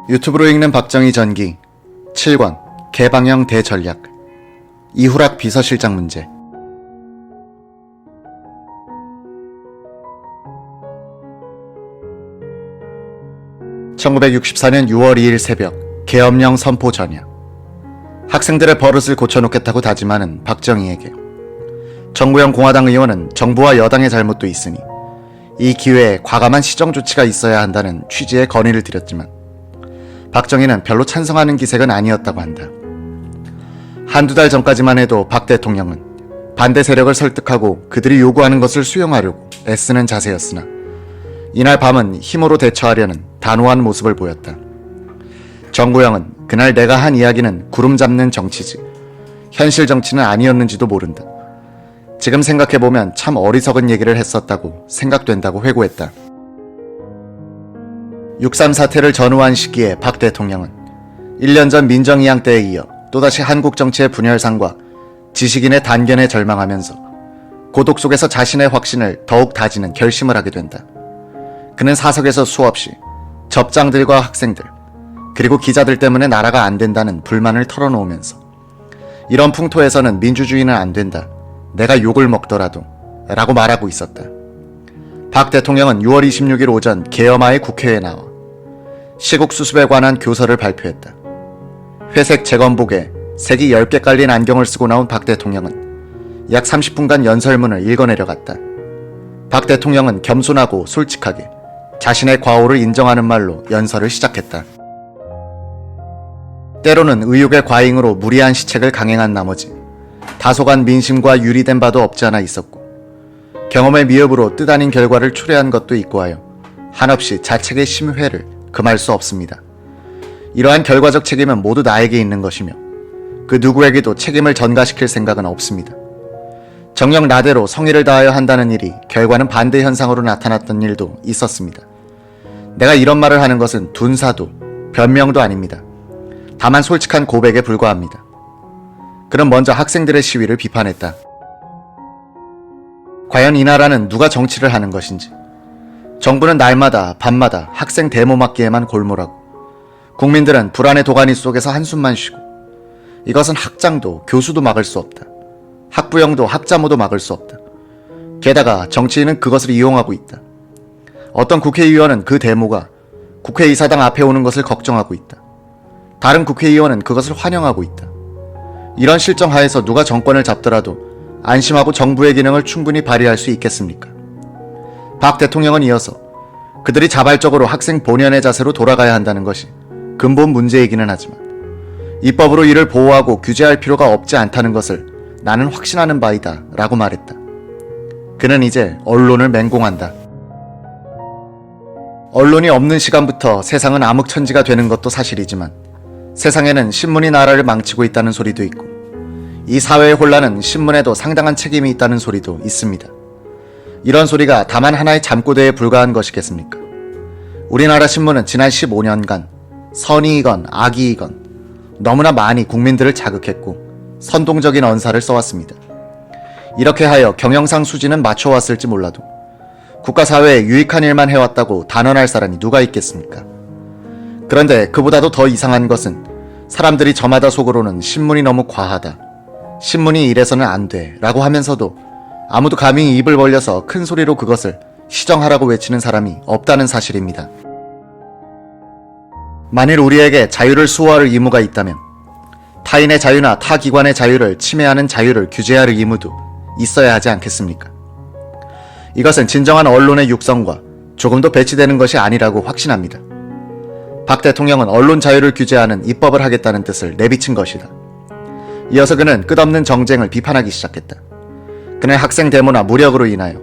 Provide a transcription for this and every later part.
유튜브로 읽는 박정희 전기 7권 개방형 대전략 이후락 비서실장 문제. (1964년 6월 2일) 새벽 계엄령 선포 전야 학생들의 버릇을 고쳐놓겠다고 다짐하는 박정희에게 정구영 공화당 의원은 정부와 여당의 잘못도 있으니 이 기회에 과감한 시정 조치가 있어야 한다는 취지의 건의를 드렸지만 박정희는 별로 찬성하는 기색은 아니었다고 한다. 한두 달 전까지만 해도 박 대통령은 반대 세력을 설득하고 그들이 요구하는 것을 수용하려고 애쓰는 자세였으나 이날 밤은 힘으로 대처하려는 단호한 모습을 보였다. 정구영은 그날 내가 한 이야기는 구름 잡는 정치지 현실 정치는 아니었는지도 모른다. 지금 생각해보면 참 어리석은 얘기를 했었다고 생각된다고 회고했다. 6.3 사태를 전후한 시기에 박 대통령은 1년 전 민정이양 때에 이어 또다시 한국 정치의 분열상과 지식인의 단견에 절망하면서 고독 속에서 자신의 확신을 더욱 다지는 결심을 하게 된다. 그는 사석에서 수없이 접장들과 학생들 그리고 기자들 때문에 나라가 안 된다는 불만을 털어놓으면서 이런 풍토에서는 민주주의는 안 된다. 내가 욕을 먹더라도 라고 말하고 있었다. 박 대통령은 6월 26일 오전 계엄하에 국회에 나와 시국 수습에 관한 교서를 발표했다. 회색 재건복에 색이 10개 깔린 안경을 쓰고 나온 박 대통령은 약 30분간 연설문을 읽어내려갔다. 박 대통령은 겸손하고 솔직하게 자신의 과오를 인정하는 말로 연설을 시작했다. 때로는 의욕의 과잉으로 무리한 시책을 강행한 나머지 다소간 민심과 유리된 바도 없지 않아 있었고 경험의 미흡으로 뜻 아닌 결과를 초래한 것도 있고 하여 한없이 자책의 심회를 금할 수 없습니다. 이러한 결과적 책임은 모두 나에게 있는 것이며 그 누구에게도 책임을 전가시킬 생각은 없습니다. 정녕 나대로 성의를 다하여 한다는 일이 결과는 반대 현상으로 나타났던 일도 있었습니다. 내가 이런 말을 하는 것은 둔사도 변명도 아닙니다. 다만 솔직한 고백에 불과합니다. 그는 먼저 학생들의 시위를 비판했다. 과연 이 나라는 누가 정치를 하는 것인지 정부는 날마다 밤마다 학생 데모 막기에만 골몰하고 국민들은 불안의 도가니 속에서 한숨만 쉬고 이것은 학장도 교수도 막을 수 없다. 학부형도 학자모도 막을 수 없다. 게다가 정치인은 그것을 이용하고 있다. 어떤 국회의원은 그 데모가 국회의사당 앞에 오는 것을 걱정하고 있다. 다른 국회의원은 그것을 환영하고 있다. 이런 실정 하에서 누가 정권을 잡더라도 안심하고 정부의 기능을 충분히 발휘할 수 있겠습니까? 박 대통령은 이어서 그들이 자발적으로 학생 본연의 자세로 돌아가야 한다는 것이 근본 문제이기는 하지만 입법으로 이를 보호하고 규제할 필요가 없지 않다는 것을 나는 확신하는 바이다 라고 말했다. 그는 이제 언론을 맹공한다. 언론이 없는 시간부터 세상은 암흑천지가 되는 것도 사실이지만 세상에는 신문이 나라를 망치고 있다는 소리도 있고 이 사회의 혼란은 신문에도 상당한 책임이 있다는 소리도 있습니다. 이런 소리가 다만 하나의 잠꼬대에 불과한 것이겠습니까? 우리나라 신문은 지난 15년간 선의이건 악의이건 너무나 많이 국민들을 자극했고 선동적인 언사를 써왔습니다. 이렇게 하여 경영상 수준은 맞춰왔을지 몰라도 국가사회에 유익한 일만 해왔다고 단언할 사람이 누가 있겠습니까? 그런데 그보다도 더 이상한 것은 사람들이 저마다 속으로는 신문이 너무 과하다. 신문이 이래서는 안 돼 라고 하면서도 아무도 감히 입을 벌려서 큰 소리로 그것을 시정하라고 외치는 사람이 없다는 사실입니다. 만일 우리에게 자유를 수호할 의무가 있다면 타인의 자유나 타 기관의 자유를 침해하는 자유를 규제할 의무도 있어야 하지 않겠습니까? 이것은 진정한 언론의 육성과 조금도 배치되는 것이 아니라고 확신합니다. 박 대통령은 언론 자유를 규제하는 입법을 하겠다는 뜻을 내비친 것이다. 이어서 그는 끝없는 정쟁을 비판하기 시작했다. 그는 학생 데모나 무력으로 인하여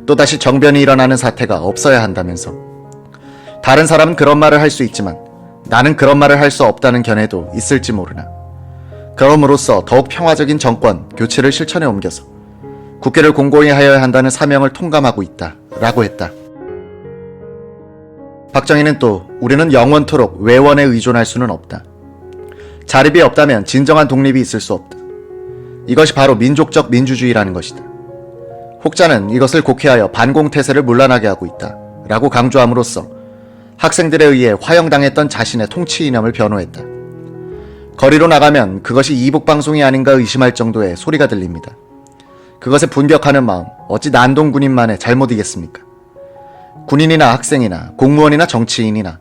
또다시 정변이 일어나는 사태가 없어야 한다면서 다른 사람은 그런 말을 할 수 있지만 나는 그런 말을 할 수 없다는 견해도 있을지 모르나 그럼으로써 더욱 평화적인 정권 교체를 실천에 옮겨서 국회를 공공히 하여야 한다는 사명을 통감하고 있다 라고 했다. 박정희는 또 우리는 영원토록 외원에 의존할 수는 없다. 자립이 없다면 진정한 독립이 있을 수 없다. 이것이 바로 민족적 민주주의라는 것이다. 혹자는 이것을 곡해하여 반공태세를 문란하게 하고 있다 라고 강조함으로써 학생들에 의해 화형당했던 자신의 통치 이념을 변호했다. 거리로 나가면 그것이 이북방송이 아닌가 의심할 정도의 소리가 들립니다. 그것에 분격하는 마음, 어찌 난동 군인만의 잘못이겠습니까? 군인이나 학생이나 공무원이나 정치인이나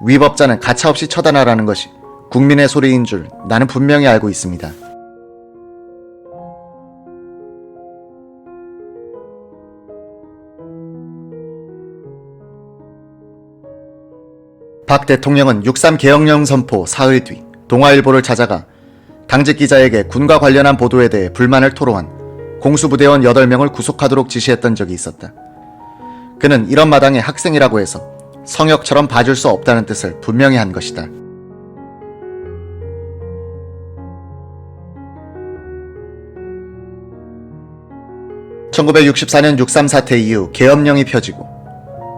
위법자는 가차없이 처단하라는 것이 국민의 소리인 줄 나는 분명히 알고 있습니다. 박 대통령은 6.3 개혁령 선포 사흘 뒤 동아일보를 찾아가 당직 기자에게 군과 관련한 보도에 대해 불만을 토로한 공수부대원 8명을 구속하도록 지시했던 적이 있었다. 그는 이런 마당에 학생이라고 해서 성역처럼 봐줄 수 없다는 뜻을 분명히 한 것이다. (1964년) 6.3 사태 이후 계엄령이 펴지고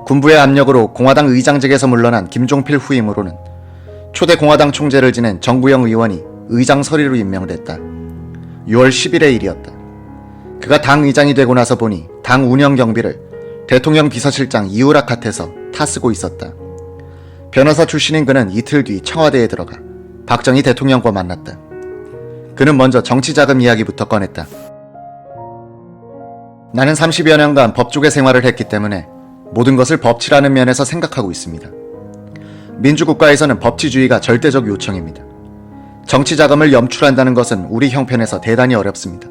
군부의 압력으로 공화당 의장직에서 물러난 김종필 후임으로는 초대 공화당 총재를 지낸 정구영 의원이 의장 서리로 임명됐다. 6월 10일의 일이었다. 그가 당 의장이 되고 나서 보니 당 운영 경비를 대통령 비서실장 이우락 갓에서 타쓰고 있었다. 변호사 출신인 그는 이틀 뒤 청와대에 들어가 박정희 대통령과 만났다. 그는 먼저 정치자금 이야기부터 꺼냈다. 나는 30여 년간 법조계 생활을 했기 때문에 모든 것을 법치라는 면에서 생각하고 있습니다. 민주국가에서는 법치주의가 절대적 요청입니다. 정치자금을 염출한다는 것은 우리 형편에서 대단히 어렵습니다.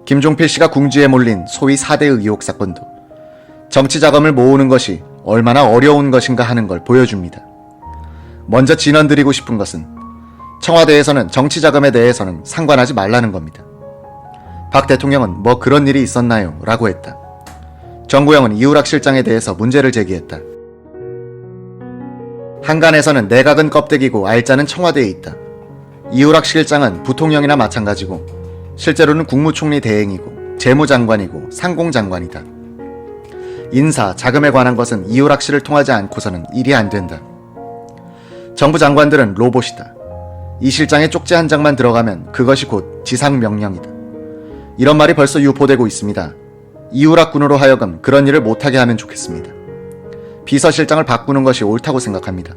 김종필 씨가 궁지에 몰린 소위 4대 의혹 사건도 정치자금을 모으는 것이 얼마나 어려운 것인가 하는 걸 보여줍니다. 먼저 진언드리고 싶은 것은 청와대에서는 정치자금에 대해서는 상관하지 말라는 겁니다. 박 대통령은 뭐 그런 일이 있었나요? 라고 했다. 정구영은 이우락 실장에 대해서 문제를 제기했다. 한간에서는 내각은 껍데기고 알짜는 청와대에 있다. 이우락 실장은 부통령이나 마찬가지고 실제로는 국무총리 대행이고 재무장관이고 상공장관이다. 인사, 자금에 관한 것은 이우락 씨를 통하지 않고서는 일이 안 된다. 정부 장관들은 로봇이다. 이 실장의 쪽지 한 장만 들어가면 그것이 곧 지상명령이다. 이런 말이 벌써 유포되고 있습니다. 이우락 군으로 하여금 그런 일을 못하게 하면 좋겠습니다. 비서실장을 바꾸는 것이 옳다고 생각합니다.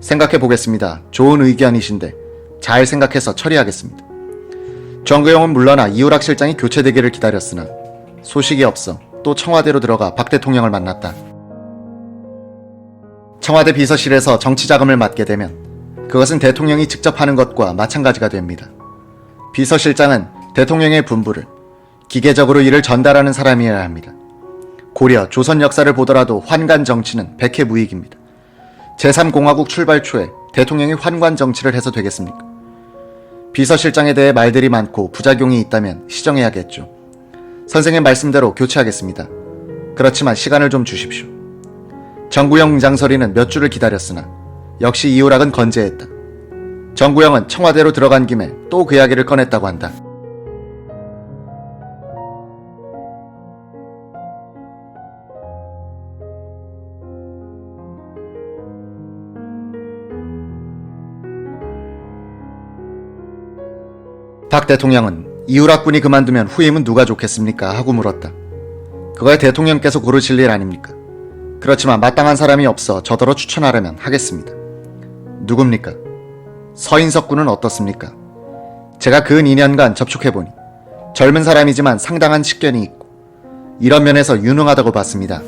생각해 보겠습니다. 좋은 의견이신데 잘 생각해서 처리하겠습니다. 정구영은 물러나 이우락 실장이 교체되기를 기다렸으나 소식이 없어 또 청와대로 들어가 박 대통령을 만났다. 청와대 비서실에서 정치자금을 맡게 되면 그것은 대통령이 직접 하는 것과 마찬가지가 됩니다. 비서실장은 대통령의 분부를 기계적으로 일을 전달하는 사람이어야 합니다. 고려, 조선 역사를 보더라도 환관 정치는 백해무익입니다. 제3공화국 출발 초에 대통령이 환관 정치를 해서 되겠습니까? 비서실장에 대해 말들이 많고 부작용이 있다면 시정해야겠죠. 선생님 말씀대로 교체하겠습니다. 그렇지만 시간을 좀 주십시오. 정구영 의장서리는 몇 주를 기다렸으나 역시 이우락은 건재했다. 정구영은 청와대로 들어간 김에 또 그 이야기를 꺼냈다고 한다. 박 대통령은 이우락 군이 그만두면 후임은 누가 좋겠습니까? 하고 물었다. 그거야 대통령께서 고르실 일 아닙니까? 그렇지만 마땅한 사람이 없어 저더러 추천하려면 하겠습니다. 누굽니까? 서인석 군은 어떻습니까? 제가 근 2년간 접촉해보니 젊은 사람이지만 상당한 식견이 있고 이런 면에서 유능하다고 봤습니다.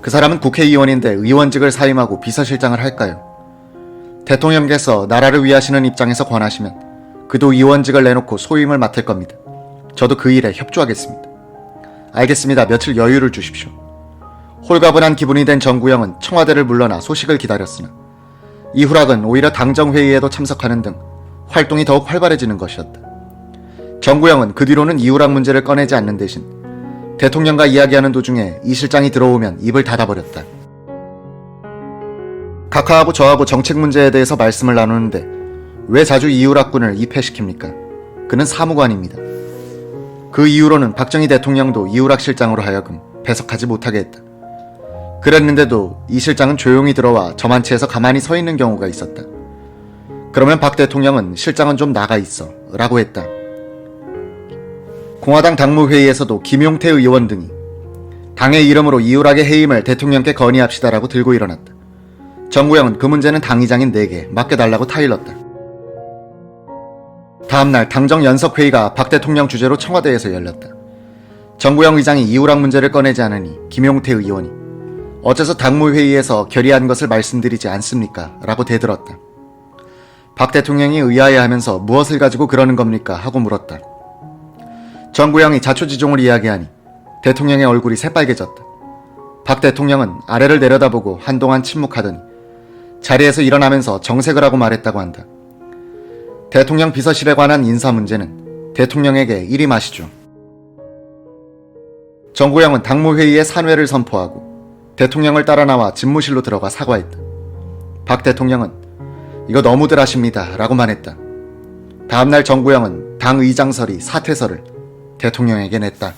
그 사람은 국회의원인데 의원직을 사임하고 비서실장을 할까요? 대통령께서 나라를 위하시는 입장에서 권하시면 그도 의원직을 내놓고 소임을 맡을 겁니다. 저도 그 일에 협조하겠습니다. 알겠습니다. 며칠 여유를 주십시오. 홀가분한 기분이 된 정구영은 청와대를 물러나 소식을 기다렸으나 이후락은 오히려 당정회의에도 참석하는 등 활동이 더욱 활발해지는 것이었다. 정구영은 그 뒤로는 이후락 문제를 꺼내지 않는 대신 대통령과 이야기하는 도중에 이 실장이 들어오면 입을 닫아버렸다. 각하하고 저하고 정책 문제에 대해서 말씀을 나누는데 왜 자주 이우락 군을 입회시킵니까? 그는 사무관입니다. 그 이후로는 박정희 대통령도 이우락 실장으로 하여금 배석하지 못하게 했다. 그랬는데도 이 실장은 조용히 들어와 저만치에서 가만히 서 있는 경우가 있었다. 그러면 박 대통령은 실장은 좀 나가 있어 라고 했다. 공화당 당무회의에서도 김용태 의원 등이 당의 이름으로 이율학의 해임을 대통령께 건의합시다라고 들고 일어났다. 정구영은 그 문제는 당의장인 내게 맡겨달라고 타일렀다. 다음날 당정 연석회의가 박 대통령 주재로 청와대에서 열렸다. 정구영 의장이 이율학 문제를 꺼내지 않으니 김용태 의원이 어째서 당무회의에서 결의한 것을 말씀드리지 않습니까? 라고 대들었다. 박 대통령이 의아해하면서 무엇을 가지고 그러는 겁니까? 하고 물었다. 정구영이 자초지종을 이야기하니 대통령의 얼굴이 새빨개졌다. 박 대통령은 아래를 내려다보고 한동안 침묵하더니 자리에서 일어나면서 정색을 하고 말했다고 한다. 대통령 비서실에 관한 인사 문제는 대통령에게 이리 마시죠. 정구영은 당무회의에 산회를 선포하고 대통령을 따라 나와 집무실로 들어가 사과했다. 박 대통령은 이거 너무들 하십니다 라고만 했다. 다음날 정구영은 당 의장설이 사퇴서를 대통령에게 냈다.